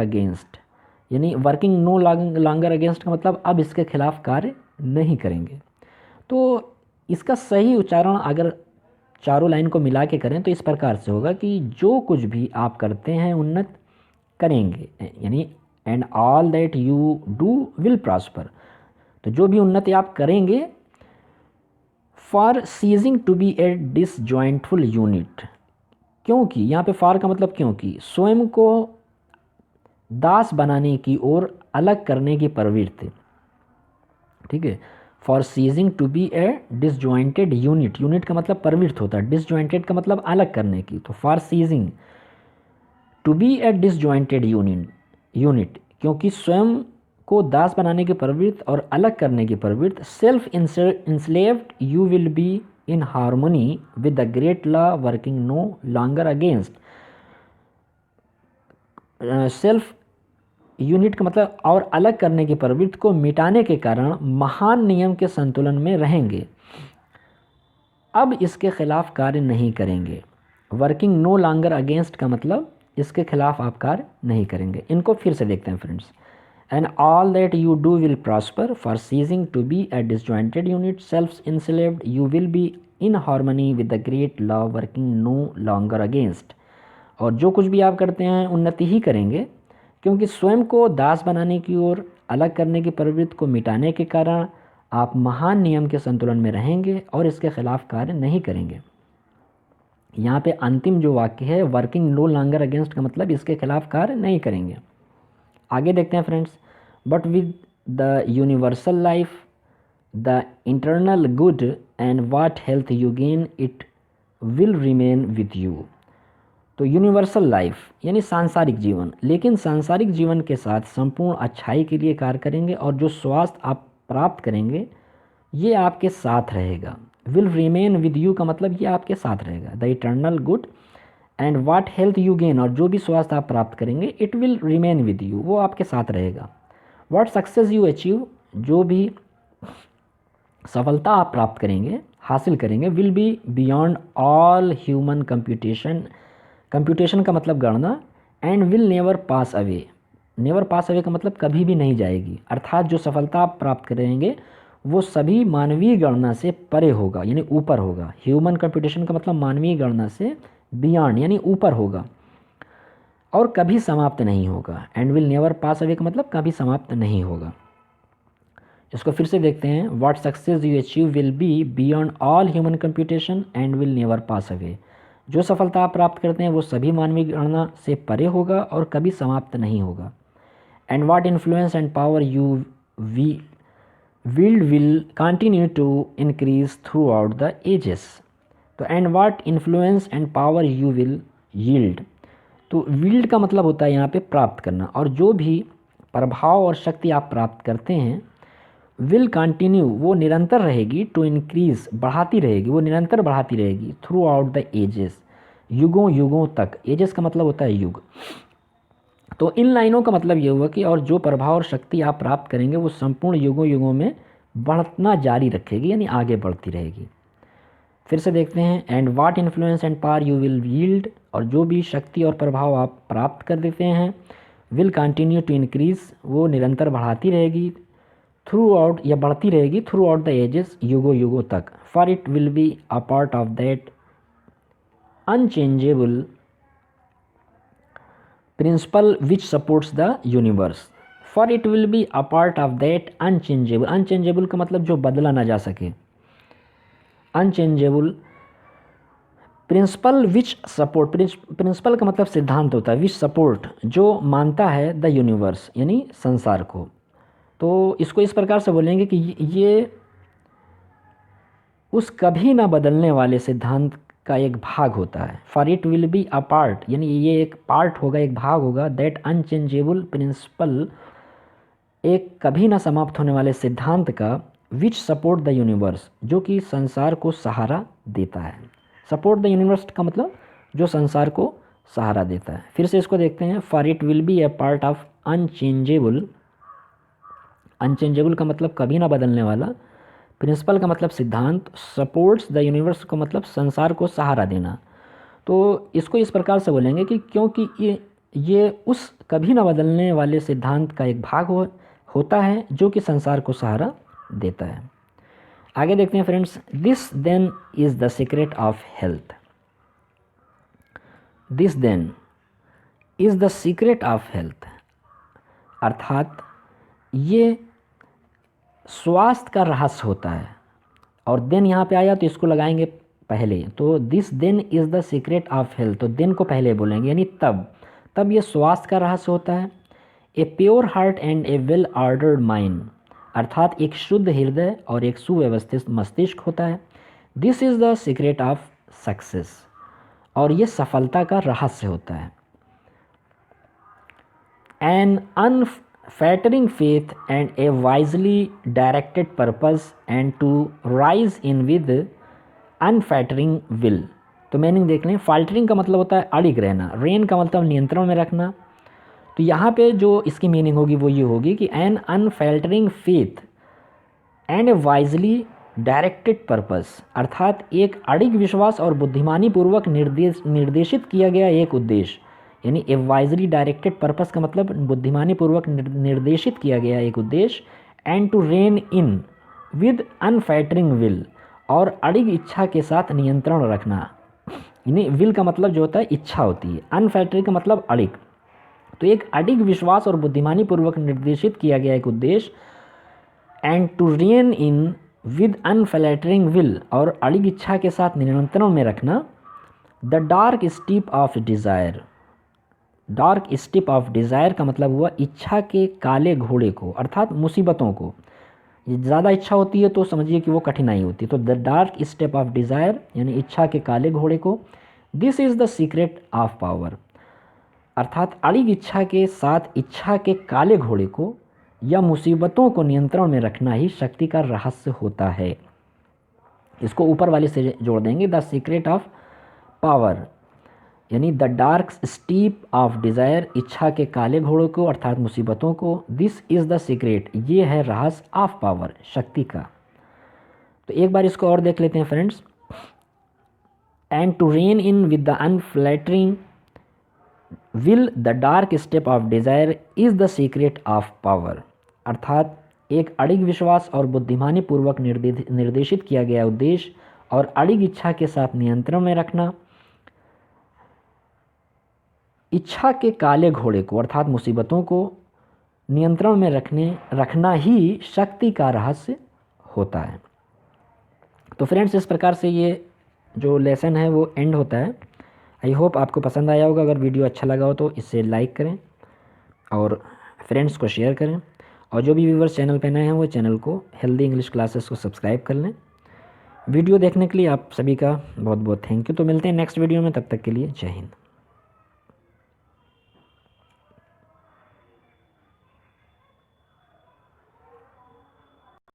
Against, यानी working no longer against का मतलब अब इसके खिलाफ कार्य नहीं करेंगे। तो इसका सही उच्चारण अगर चारों लाइन को मिला के करें तो इस प्रकार से होगा कि जो कुछ भी आप करते हैं उन्नत करेंगे, यानी and all that you do will prosper. तो जो भी उन्नति आप करेंगे, for ceasing to be a disjointful unit, क्योंकि यहाँ पे फॉर का मतलब क्योंकि, स्वयं को दास बनाने की ओर अलग करने की प्रवृत्ति, ठीक है। For ceasing to be a disjointed unit, unit का मतलब प्रवृत्त होता है, डिसजॉइंटेड का मतलब अलग करने की, तो for ceasing to be a disjointed unit, क्योंकि स्वयं को दास बनाने की प्रवृत्ति और अलग करने की प्रवृत्ति, self enslaved you will be in harmony with the great law working no longer against. Self unit का मतलब और अलग करने की प्रवृत्ति को मिटाने के कारण महान नियम के संतुलन में रहेंगे, अब इसके खिलाफ कार्य नहीं करेंगे। वर्किंग नो लॉन्गर अगेंस्ट का मतलब इसके खिलाफ आप कार्य नहीं करेंगे। इनको फिर से देखते हैं friends. And all that you do will prosper, for ceasing to be a disjointed unit, self enslaved you will be in harmony with the great law working no longer against. और जो कुछ भी आप करते हैं उन्नति ही करेंगे, क्योंकि स्वयं को दास बनाने की ओर अलग करने की प्रवृत्ति को मिटाने के कारण आप महान नियम के संतुलन में रहेंगे और इसके खिलाफ कार्य नहीं करेंगे। यहाँ पे अंतिम जो वाक्य है, वर्किंग नो लॉन्गर अगेंस्ट का मतलब इसके खिलाफ कार्य नहीं करेंगे। आगे देखते हैं friends. But with the universal life the internal good and what health you gain it will remain with you. तो यूनिवर्सल लाइफ यानी सांसारिक जीवन, लेकिन सांसारिक जीवन के साथ संपूर्ण अच्छाई के लिए कार्य करेंगे और जो स्वास्थ्य आप प्राप्त करेंगे ये आपके साथ रहेगा। विल रिमेन विद यू का मतलब ये आपके साथ रहेगा। The eternal good and what health you gain, और जो भी स्वास्थ्य आप प्राप्त करेंगे, it will remain with you, वो आपके साथ रहेगा। व्हाट सक्सेस यू अचीव, जो भी सफलता आप प्राप्त करेंगे, हासिल करेंगे, will be beyond all human computation, computation का मतलब गणना, and will never pass away, never pass away का मतलब कभी भी नहीं जाएगी, अर्थात जो सफलता आप प्राप्त करेंगे वो सभी मानवीय गणना से परे होगा, यानी ऊपर होगा। ह्यूमन कंप्यूटेशन का मतलब मानवीय गणना से बियॉन्ड यानी ऊपर होगा और कभी समाप्त नहीं होगा। And will never pass away का मतलब कभी समाप्त नहीं होगा। इसको फिर से देखते हैं। What success you achieve will be beyond all human computation and will never pass away, जो सफलता आप प्राप्त करते हैं वो सभी मानवीय गणना से परे होगा और कभी समाप्त नहीं होगा। And what influence and power you wield will continue to increase throughout the ages। तो and what influence and power you will yield, तो wield का मतलब होता है यहाँ पे प्राप्त करना, और जो भी प्रभाव और शक्ति आप प्राप्त करते हैं, will continue वो निरंतर रहेगी, to increase बढ़ाती रहेगी, वो निरंतर बढ़ाती रहेगी, throughout the ages युगों युगों तक। ages का मतलब होता है युग। तो इन लाइनों का मतलब ये हुआ कि और जो प्रभाव और शक्ति आप प्राप्त करेंगे वो संपूर्ण युगों युगों में बढ़ना जारी रखेगी, यानी आगे बढ़ती रहेगी। फिर से देखते हैं। And what influence and power you will yield, और जो भी शक्ति और प्रभाव आप प्राप्त कर देते हैं, विल कंटिन्यू टू इंक्रीज वो निरंतर बढ़ाती रहेगी, थ्रू आउट या बढ़ती रहेगी, थ्रू आउट द एजेस युगों युगों तक। For it will be a part of that unchangeable principle which supports the universe. For it will be a part of that unchangeable, unchangeable का मतलब जो बदला ना जा सके, unchangeable principle which support, principle का मतलब सिद्धांत होता है, विच सपोर्ट जो मानता है द यूनिवर्स यानी संसार को। तो इसको इस प्रकार से बोलेंगे कि ये उस कभी ना बदलने वाले सिद्धांत का एक भाग होता है। For it will be a part यानी ये एक पार्ट होगा, एक भाग होगा, दैट अनचेंजेबल प्रिंसिपल एक कभी ना समाप्त होने वाले सिद्धांत का, विच सपोर्ट द यूनिवर्स जो कि संसार को सहारा देता है। सपोर्ट द यूनिवर्स का मतलब जो संसार को सहारा देता है। फिर से इसको देखते हैं। For it will B A part of unchangeable, unchangeable का मतलब कभी ना बदलने वाला, प्रिंसिपल का मतलब सिद्धांत, सपोर्ट्स द यूनिवर्स का मतलब संसार को सहारा देना। तो इसको इस प्रकार से बोलेंगे कि क्योंकि ये ये उस कभी न बदलने वाले सिद्धांत का एक भाग होता है जो कि संसार को सहारा देता है। आगे देखते हैं friends, this then is the secret of health. This then is the secret of health, अर्थात ये स्वास्थ्य का रहस्य होता है। और देन यहाँ पे आया तो इसको लगाएंगे पहले, तो this then is the secret of health, तो देन को पहले बोलेंगे, यानी तब ये स्वास्थ्य का रहस्य होता है। A pure heart and A well ordered mind, अर्थात एक शुद्ध हृदय और एक सुव्यवस्थित मस्तिष्क होता है। This is the secret of success, और ये सफलता का रहस्य होता है। An unfaltering faith and a wisely directed purpose and to rise in with unfaltering will. तो मीनिंग देख लें, फाल्टरिंग का मतलब होता है अड़िग रहना, रेन का मतलब नियंत्रण में रखना। तो यहाँ पे जो इसकी मीनिंग होगी वो ये होगी कि an unfaltering faith and a wisely directed purpose, अर्थात एक अड़िग विश्वास और बुद्धिमानी पूर्वक निर्देशित किया गया एक उद्देश्य, यानी ए वाइजली डायरेक्टेड पर्पस का मतलब बुद्धिमानी पूर्वक निर्देशित किया गया एक उद्देश्य। And to rein in with unfaltering will, और अड़िग इच्छा के साथ नियंत्रण रखना, यानी विल का मतलब जो होता है इच्छा होती है, अनफैटरिंग का मतलब अड़िग। तो एक अड़िग विश्वास और बुद्धिमानी पूर्वक निर्देशित किया गया एक उद्देश्य, and to rein in with unflattering will, और अड़िग इच्छा के साथ नियंत्रण में रखना। The dark steep of desire, dark steep of desire का मतलब हुआ इच्छा के काले घोड़े को, अर्थात मुसीबतों को। ज़्यादा इच्छा होती है तो समझिए कि वो कठिनाई होती है, तो the dark step of desire यानी इच्छा के काले घोड़े को। This is the secret of power, अर्थात अड़िग इच्छा के साथ इच्छा के काले घोड़े को या मुसीबतों को नियंत्रण में रखना ही शक्ति का रहस्य होता है। इसको ऊपर वाले से जोड़ देंगे, द सीक्रेट ऑफ पावर यानी the dark steep of desire, इच्छा के काले घोड़ों को अर्थात मुसीबतों को। दिस इज़ द सीक्रेट, ये है रहस्य ऑफ पावर, शक्ति का। तो एक बार इसको और देख लेते हैं friends, and to rein in with the unflattering will the dark step of desire is the secret of power, अर्थात एक अड़िग विश्वास और बुद्धिमानी पूर्वक निर्देशित किया गया उद्देश्य और अड़िग इच्छा के साथ नियंत्रण में रखना, इच्छा के काले घोड़े को अर्थात मुसीबतों को नियंत्रण में रखना ही शक्ति का रहस्य होता है। तो फ्रेंड्स, इस प्रकार से ये जो लेसन है वो एंड होता है। आई होप आपको पसंद आया होगा। अगर वीडियो अच्छा लगा हो तो इसे लाइक करें और फ्रेंड्स को शेयर करें, और जो भी व्यूवर्स चैनल पर नए हैं वो चैनल को हेल्दी इंग्लिश क्लासेस को सब्सक्राइब कर लें। वीडियो देखने के लिए आप सभी का बहुत बहुत थैंक यू। तो मिलते हैं नेक्स्ट वीडियो में, तब तक के लिए जय हिंद।